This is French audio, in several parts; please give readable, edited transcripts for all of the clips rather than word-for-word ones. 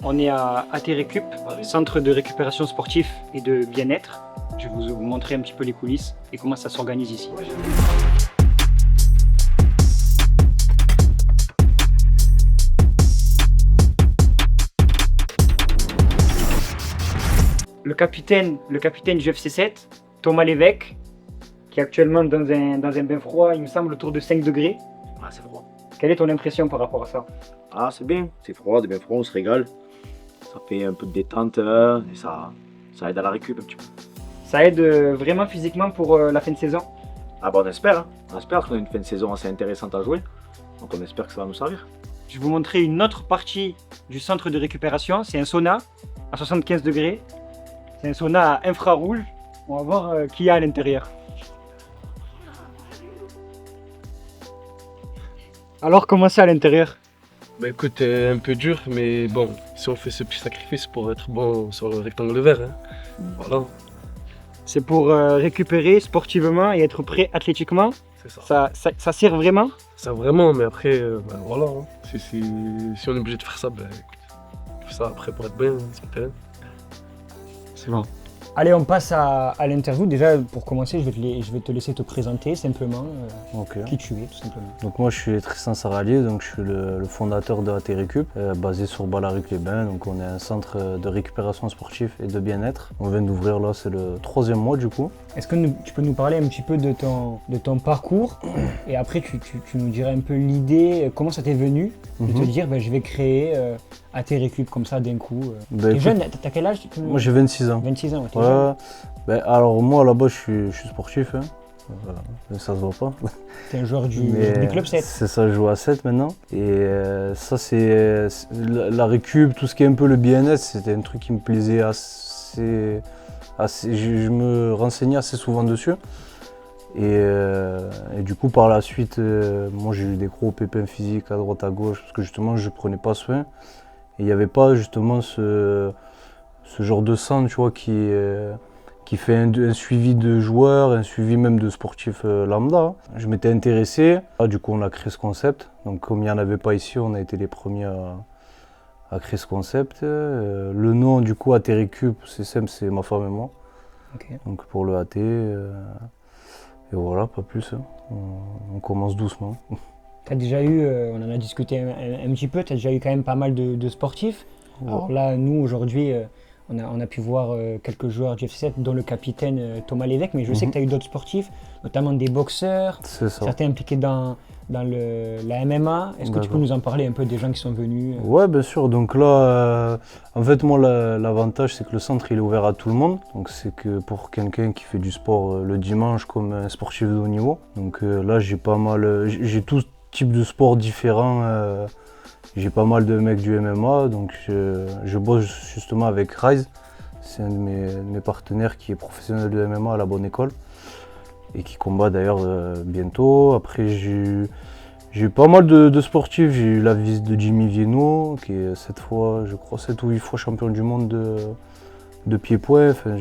On est à AT-Récup, centre de récupération sportif et de bien-être. Je vais vous montrer un petit peu les coulisses et comment ça s'organise ici. Le capitaine du FC 7, Thomas Lévesque, qui est actuellement dans un bain froid, il me semble autour de 5 degrés. Ah, c'est froid. Quelle est ton impression par rapport à ça? Ah, c'est bien. C'est froid, des bains froids, on se régale. Ça fait un peu de détente et ça aide à la récup un petit peu. Ça aide vraiment physiquement pour la fin de saison? Ah bah on espère, hein. On espère qu'on a une fin de saison assez intéressante à jouer. Donc on espère que ça va nous servir. Je vais vous montrer une autre partie du centre de récupération. C'est un sauna à 75 degrés. C'est un sauna à infrarouge. On va voir qui y a à l'intérieur. Alors, comment c'est à l'intérieur? Bah écoute, un peu dur, mais bon, si on fait ce petit sacrifice pour être bon sur le rectangle vert, hein. Voilà, C'est pour récupérer sportivement et être prêt athlétiquement. c'est ça. Ça sert vraiment? Ça vraiment, mais après, bah, voilà, hein. Si on est obligé de faire ça, bah écoute, on fait ça après pour être bien, hein, sur le terrain. C'est bon. Allez, on passe à l'interview. Déjà, pour commencer, je vais te laisser te présenter simplement Ok. qui tu es, tout simplement. Donc moi je suis Tristan Saralier, donc je suis le fondateur de AT-Récup, basé sur Ballaruc-les-Bains. Donc on est un centre de récupération sportive et de bien-être. On vient d'ouvrir là, c'est le 3e mois du coup. Est-ce que tu peux nous parler un petit peu de ton parcours et après tu nous dirais un peu l'idée, comment ça t'est venu de te dire je vais créer AT-Récup comme ça d'un coup. Ben, T'es écoute, jeune, t'as quel âge? Moi j'ai 26 ans. 26 ans, ouais, t'es Ouais. jeune. Ben, alors moi là-bas je suis sportif, hein. Voilà. Mais ça se voit pas. T'es un joueur du Mais, club 7. C'est ça, je joue à 7 maintenant. Et ça c'est la récup, tout ce qui est un peu le bien-être, c'était un truc qui me plaisait assez. Je me renseignais assez souvent dessus. Et du coup, par la suite, moi j'ai eu des gros pépins physiques à droite à gauche parce que justement je prenais pas soin. Et il n'y avait pas justement ce genre de centre, tu vois, qui fait un suivi de joueurs, un suivi même de sportifs lambda. Je m'étais intéressé. Ah, du coup, on a créé ce concept. Donc, comme il n'y en avait pas ici, on a été les premiers à créer ce concept. Le nom, du coup, AT-Récup, c'est simple, c'est ma femme et moi. Ok. Donc, pour le AT. Et voilà, pas plus, hein. On commence doucement. T'as déjà eu, on en a discuté un petit peu, t'as déjà eu quand même pas mal de sportifs. Ouais. Alors là, nous aujourd'hui, on a pu voir quelques joueurs du FC7, dont le capitaine Thomas Lévesque, mais je sais que tu as eu d'autres sportifs, notamment des boxeurs, C'est ça. certains impliqués dans la MMA. Est-ce que tu peux D'accord. nous en parler un peu des gens qui sont venus Ouais, bien sûr. Donc là, en fait, moi, l'avantage, c'est que le centre, il est ouvert à tout le monde. Donc, c'est que pour quelqu'un qui fait du sport le dimanche comme un sportif de haut niveau. Donc là, j'ai tout type de sport différents. J'ai pas mal de mecs du MMA. Donc, je bosse justement avec Rise. C'est un de mes partenaires qui est professionnel de MMA à la bonne école et qui combat d'ailleurs bientôt. Après, j'ai eu pas mal de sportifs. J'ai eu la visite de Jimmy Vienno, qui est 7 fois, je crois, 7 ou 8 fois champion du monde de pied-point. Enfin,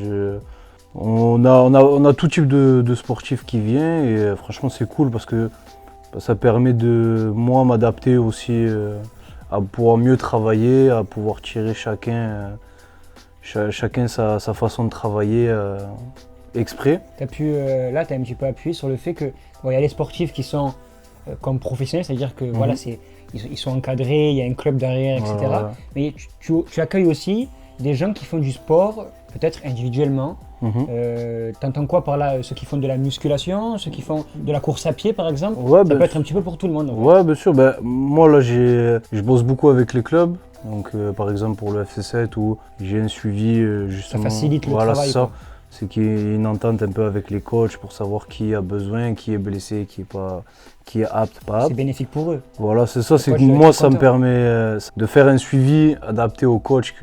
on a tout type de sportifs qui vient et franchement, c'est cool parce que ça permet de moi m'adapter aussi à pouvoir mieux travailler, à pouvoir tirer chacun sa façon de travailler exprès. Là, tu as un petit peu appuyé sur le fait que y a les sportifs qui sont comme professionnels, c'est-à-dire que voilà, ils sont encadrés, il y a un club derrière, etc. Voilà. Mais tu accueilles aussi des gens qui font du sport, peut-être individuellement. T'entends quoi par là? Ceux qui font de la musculation, ceux qui font de la course à pied par exemple? Ouais, Ça ben, peut être un petit peu pour tout le monde. En fait. ouais, bien sûr. Ben, moi, là, je bosse beaucoup avec les clubs. Donc, par exemple, pour le FC7, où j'ai un suivi justement. Ça facilite le voilà, travail. c'est ça. Quoi. C'est qu'il y ait une entente un peu avec les coachs pour savoir qui a besoin, qui est blessé, qui est apte, pas C'est apte. bénéfique pour eux. Voilà, c'est ça. C'est coach que doit moi, être ça me content. permet de faire un suivi adapté aux coachs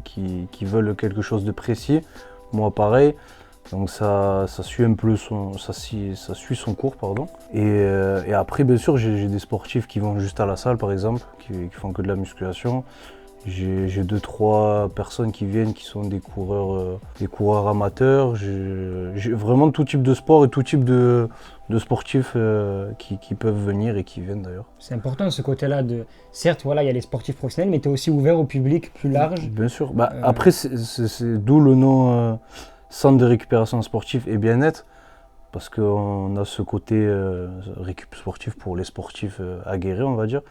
qui veulent quelque chose de précis. Moi, pareil. Donc ça suit un peu ça suit son cours, pardon. Et après, bien sûr, j'ai des sportifs qui vont juste à la salle, par exemple, qui font que de la musculation. J'ai 2-3 personnes qui viennent qui sont des coureurs amateurs. J'ai vraiment tout type de sport et tout type de sportifs qui peuvent venir et qui viennent d'ailleurs. C'est important ce côté-là de. Certes, voilà, il y a les sportifs professionnels, mais tu es aussi ouvert au public plus large. Bien sûr. Après, c'est d'où le nom centre de récupération sportive et bien-être, parce qu'on a ce côté récup sportif pour les sportifs aguerris, on va dire.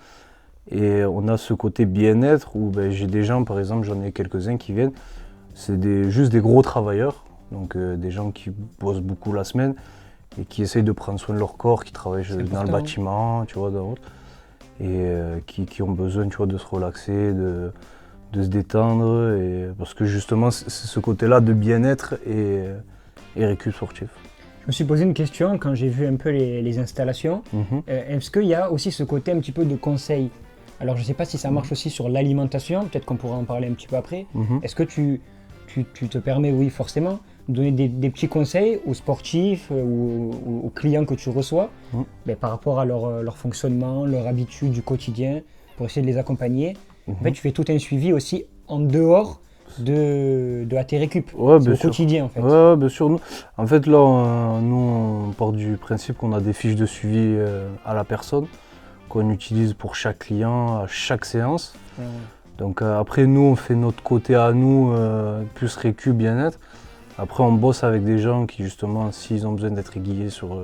Et on a ce côté bien-être où j'ai des gens, par exemple, j'en ai quelques-uns qui viennent, c'est juste des gros travailleurs, donc des gens qui bossent beaucoup la semaine et qui essayent de prendre soin de leur corps, qui travaillent dans le bâtiment, tu vois, et qui ont besoin, tu vois, de se relaxer, de se détendre, parce que justement, c'est ce côté-là de bien-être et récup sportif. Je me suis posé une question quand j'ai vu un peu les installations. Est-ce qu'il y a aussi ce côté un petit peu de conseil? Alors je ne sais pas si ça marche aussi sur l'alimentation, peut-être qu'on pourra en parler un petit peu après. Est-ce que tu te permets, oui forcément, de donner des petits conseils aux sportifs ou aux clients que tu reçois par rapport à leur fonctionnement, leur habitude du quotidien, pour essayer de les accompagner? En fait, tu fais tout un suivi aussi en dehors de AT Récup, ouais, c'est au quotidien en fait. Ouais, bien sûr. En fait là, nous on part du principe qu'on a des fiches de suivi à la personne, qu'on utilise pour chaque client, à chaque séance. Donc après nous on fait notre côté à nous, plus récup, bien-être. Après on bosse avec des gens qui justement, s'ils ont besoin d'être aiguillés sur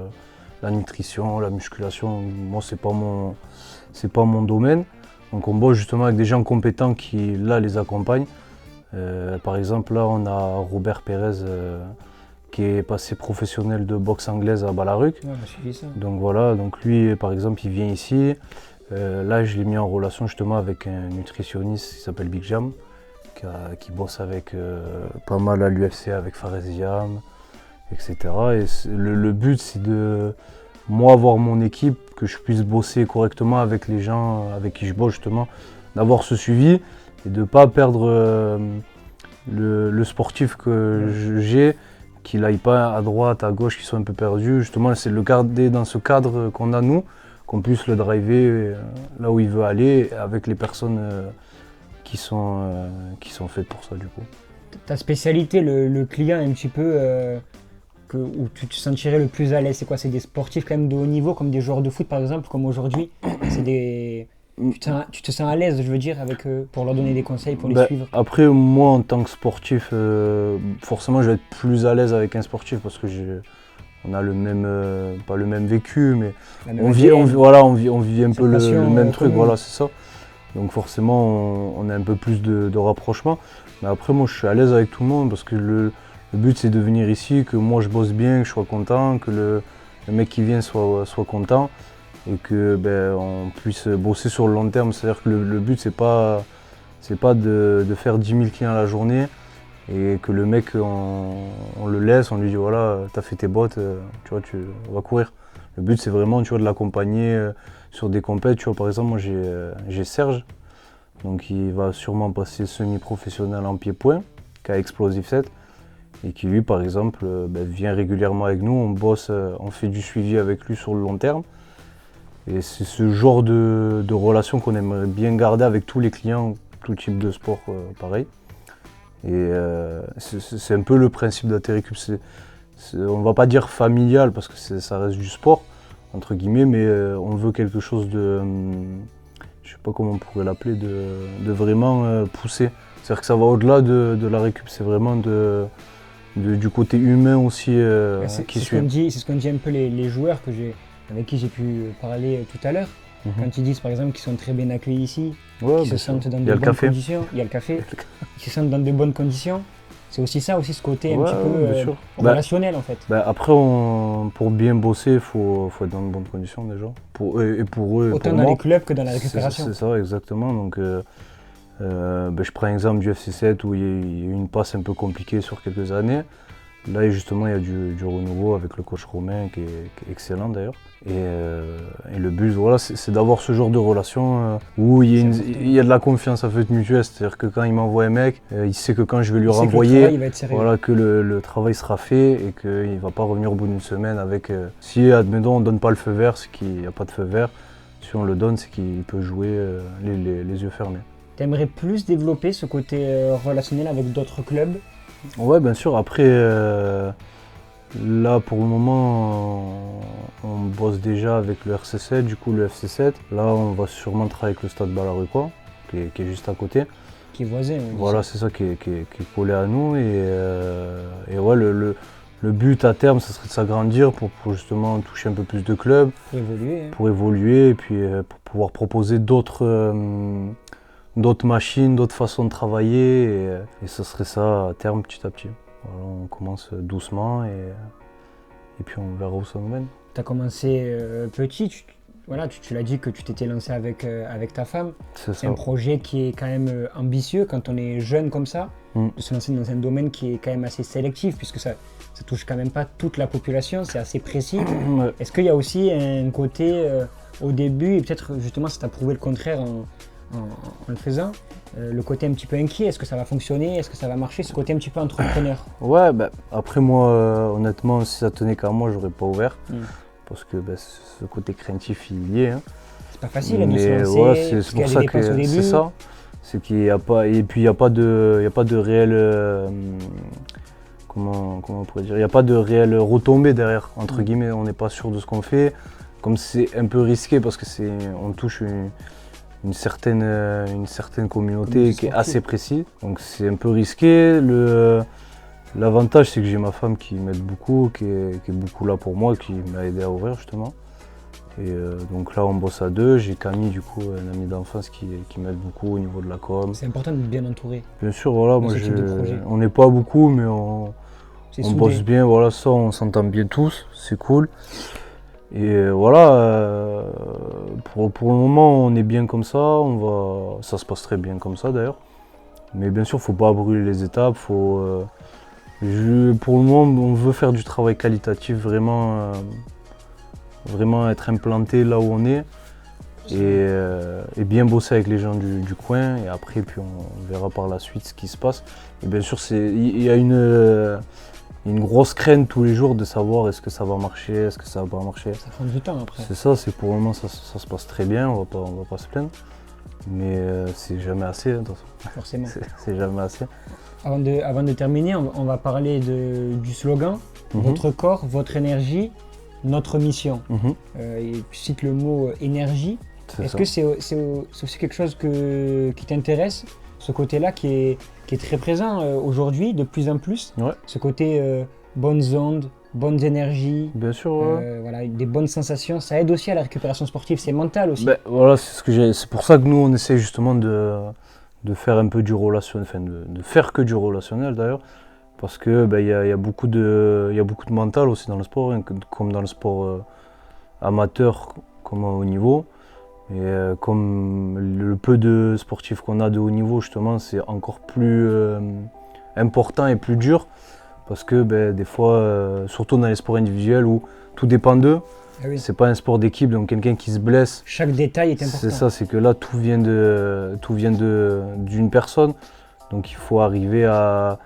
la nutrition, la musculation, moi c'est pas mon domaine. Donc on bosse justement avec des gens compétents qui là les accompagnent. Par exemple là on a Robert Pérez qui est passé professionnel de boxe anglaise à Balaruc. Ouais, j'ai suivi ça. Donc voilà, donc lui par exemple il vient ici. Là je l'ai mis en relation justement avec un nutritionniste qui s'appelle Big Jam, qui bosse avec pas mal à l'UFC avec Fares Jam, etc. Et le but c'est de moi avoir mon équipe, que je puisse bosser correctement avec les gens avec qui je bosse justement, d'avoir ce suivi et de ne pas perdre le sportif que j'ai, qu'il n'aille pas à droite, à gauche, qu'il soit un peu perdu. Justement, c'est le garder dans ce cadre qu'on a nous, qu'on puisse le driver là où il veut aller, avec les personnes qui sont faites pour ça du coup. Ta spécialité, le client un petit peu où tu te sentirais le plus à l'aise, c'est quoi? C'est des sportifs quand même de haut niveau, comme des joueurs de foot par exemple, comme aujourd'hui. Tu te sens à l'aise, je veux dire, avec eux, pour leur donner des conseils, pour les suivre? Après, moi, en tant que sportif, forcément, je vais être plus à l'aise avec un sportif parce que on a le même, pas le même vécu, mais on vit un peu le même truc, voilà, c'est ça. Donc forcément, on a un peu plus de rapprochement. Mais après, moi, je suis à l'aise avec tout le monde parce que le but, c'est de venir ici, que moi, je bosse bien, que je sois content, que le mec qui vient soit content. Et que on puisse bosser sur le long terme. C'est-à-dire que le but c'est pas de faire 10 000 clients à la journée et que le mec on le laisse, on lui dit voilà, t'as fait tes bottes, tu vois, on va courir. Le but c'est vraiment, tu vois, de l'accompagner sur des compètes. Tu vois, par exemple moi j'ai Serge, donc il va sûrement passer semi-professionnel en pied-point, qui a Explosive 7 et qui lui par exemple vient régulièrement avec nous, on bosse, on fait du suivi avec lui sur le long terme. Et c'est ce genre de relation qu'on aimerait bien garder avec tous les clients, tout type de sport pareil. Et c'est un peu le principe d'AT Récup. On ne va pas dire familial parce que ça reste du sport, entre guillemets, mais on veut quelque chose de, je sais pas comment on pourrait l'appeler, de vraiment poussé. C'est-à-dire que ça va au-delà de la récup, c'est vraiment du côté humain aussi qui suit. C'est ce qu'on dit un peu les joueurs avec qui j'ai pu parler tout à l'heure. Quand ils disent par exemple qu'ils sont très bien accueillis ici, qu'ils se sentent dans de bonnes conditions, il y a le café, qu'ils se sentent dans de bonnes conditions. C'est aussi ça, aussi ce côté un petit peu relationnel en fait. Après, pour bien bosser, il faut être dans de bonnes conditions déjà. Pour eux et pour eux. Autant dans les clubs que dans la récupération. C'est ça, exactement. Donc, je prends l'exemple du FC 7 où il y a eu une passe un peu compliquée sur quelques années. Là, justement, il y a du renouveau avec le coach Romain qui est excellent d'ailleurs. Et le but, voilà, c'est d'avoir ce genre de relation où il y a de la confiance à fait mutuelle. C'est-à-dire que quand il m'envoie un mec, il sait que quand je vais lui renvoyer, que le travail sera fait et qu'il ne va pas revenir au bout d'une semaine avec... si, admettons, on ne donne pas le feu vert, c'est qu'il n'y a pas de feu vert. Si on le donne, c'est qu'il peut jouer les yeux fermés. tu aimerais plus développer ce côté relationnel avec d'autres clubs? Ouais, bien sûr. Après, là, pour le moment, on bosse déjà avec le RC7, du coup le FC7. Là, on va sûrement travailler avec le Stade Ballaruquois, qui est juste à côté. Qui est voisin. Voilà, c'est ça qui est collé à nous. Et ouais, le but à terme, ça serait de s'agrandir pour justement toucher un peu plus de clubs. Pour évoluer. Hein. Pour évoluer et puis pour pouvoir proposer d'autres machines, d'autres façons de travailler. Et ce serait ça à terme, petit à petit. Voilà, on commence doucement et puis on verra où ça nous mène. Tu as commencé petit, tu l'as dit que tu t'étais lancé avec ta femme. C'est un projet qui est quand même ambitieux quand on est jeune comme ça, de se lancer dans un domaine qui est quand même assez sélectif puisque ça touche quand même pas toute la population, c'est assez précis. Ouais. Est-ce qu'il y a aussi un côté au début, et peut-être justement ça t'a prouvé le contraire en le faisant, le côté un petit peu inquiet, est-ce que ça va fonctionner, est-ce que ça va marcher, ce côté un petit peu entrepreneur? Ouais, après moi, honnêtement, si ça tenait qu'à moi, j'aurais pas ouvert. Parce que ce côté craintif, il y est. Hein. C'est pas facile de se lancer, ouais, c'est pour ça que c'est ça. C'est qu'il n'y a pas, et puis il n'y a pas de réel, comment on pourrait dire, il n'y a pas de réelle retombée derrière, entre guillemets, on n'est pas sûr de ce qu'on fait. Comme c'est un peu risqué parce que on touche une certaine communauté qui est assez précise, donc c'est un peu risqué. L'avantage, c'est que j'ai ma femme qui m'aide beaucoup, qui est beaucoup là pour moi, qui m'a aidé à ouvrir justement. Et donc là, on bosse à deux. J'ai Camille, du coup, un ami d'enfance qui m'aide beaucoup au niveau de la com. C'est important d'être bien entouré. Bien sûr, voilà, on n'est pas beaucoup, mais on bosse bien, voilà, ça, on s'entend bien tous, c'est cool. Et voilà, pour le moment, on est bien comme ça, ça se passe très bien comme ça d'ailleurs. Mais bien sûr, il ne faut pas brûler les étapes, pour le moment, on veut faire du travail qualitatif, vraiment être implanté là où on est et bien bosser avec les gens du coin. Et après, puis on verra par la suite ce qui se passe. Et bien sûr, il y a une grosse crainte tous les jours de savoir est-ce que ça va marcher, est-ce que ça va pas marcher. Ça prend du temps après. C'est ça, c'est pour le moment ça se passe très bien, on va pas se plaindre. Mais c'est jamais assez, hein, forcément. C'est jamais assez. Avant de terminer, on va parler du slogan, votre corps, votre énergie, notre mission. Et tu cites le mot énergie. Est-ce que c'est aussi quelque chose qui t'intéresse, ce côté-là qui est très présent aujourd'hui, de plus en plus? Ouais. Ce côté bonnes ondes, bonnes énergies, bien sûr, ouais. voilà, des bonnes sensations, ça aide aussi à la récupération sportive, c'est mental aussi. Voilà, c'est pour ça que nous on essaie justement de faire un peu du relationnel, enfin de faire que du relationnel d'ailleurs, parce que il y a beaucoup de mental aussi dans le sport, hein, comme dans le sport amateur comme au haut niveau. Et comme le peu de sportifs qu'on a de haut niveau justement, c'est encore plus important et plus dur. Parce que des fois, surtout dans les sports individuels où tout dépend d'eux, c'est pas un sport d'équipe, donc quelqu'un qui se blesse. Chaque détail est important. C'est ça, c'est que là tout vient d'une personne, donc il faut arriver à,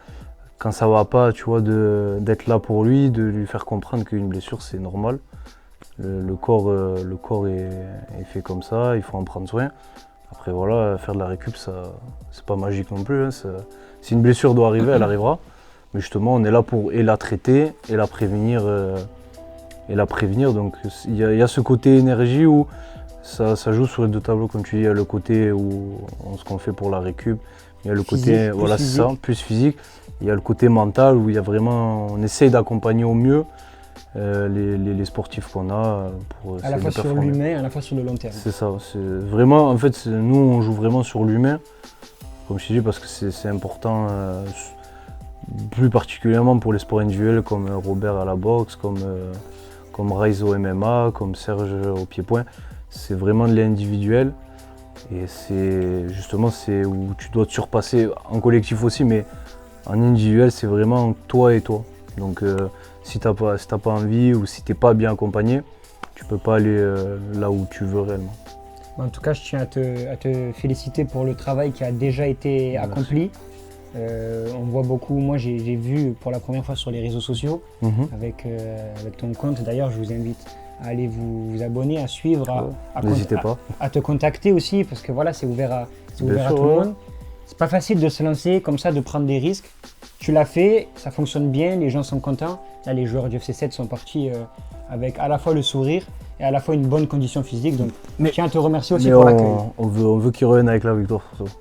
quand ça va pas, tu vois, d'être là pour lui, de lui faire comprendre qu'une blessure c'est normal. Le corps est fait comme ça, il faut en prendre soin. Après voilà, faire de la récup, ça c'est pas magique non plus. Hein, si une blessure doit arriver, elle arrivera. Mais justement, on est là pour la traiter et la prévenir. Donc il y a ce côté énergie où ça joue sur les deux tableaux, comme tu dis. Il y a le côté où ce qu'on fait pour la récup. Il y a le côté plus physique. Il y a le côté mental où il y a vraiment, on essaye d'accompagner au mieux les sportifs qu'on a. À la fois sur l'humain, à la fois sur le long terme. C'est ça. C'est vraiment, en fait, nous on joue vraiment sur l'humain, comme je te dis, parce que c'est important. Plus particulièrement pour les sports individuels comme Robert à la boxe, comme Raiz au MMA, comme Serge au pied-point. C'est vraiment de l'individuel et c'est justement où tu dois te surpasser en collectif aussi, mais en individuel c'est vraiment toi et toi. Donc si t'as pas envie ou si t'es pas bien accompagné, tu peux pas aller là où tu veux réellement. En tout cas, je tiens à te féliciter pour le travail qui a déjà été accompli. On voit beaucoup, moi j'ai vu pour la première fois sur les réseaux sociaux avec ton compte. D'ailleurs, je vous invite à aller vous abonner, à suivre, N'hésitez pas. à te contacter aussi, parce que voilà, c'est ouvert à tout sûr, le monde. C'est pas facile de se lancer comme ça, de prendre des risques. Tu l'as fait, ça fonctionne bien, les gens sont contents. Là, les joueurs du FC 7 sont partis avec à la fois le sourire et à la fois une bonne condition physique. Donc, je tiens à te remercier aussi Mais pour l'accueil. on veut qu'ils reviennent avec la victoire surtout.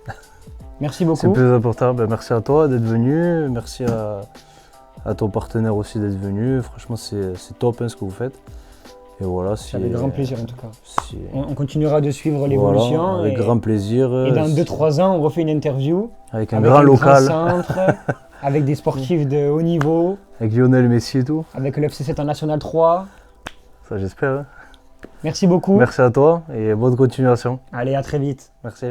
Merci beaucoup. C'est le plus important. Ben, merci à toi d'être venu. Merci à ton partenaire aussi d'être venu. Franchement, c'est top ce que vous faites. Et voilà, C'est avec grand plaisir en tout cas. si- On continuera de suivre l'évolution. Voilà, avec grand plaisir. Et dans 2-3 ans, on refait une interview Avec un avec grand un local, centre, avec des sportifs de haut niveau, avec Lionel Messi et tout. avec le FC 7 en National 3. Ça, j'espère. Hein. Merci beaucoup. Merci à toi et bonne continuation. Allez, à très vite. Merci.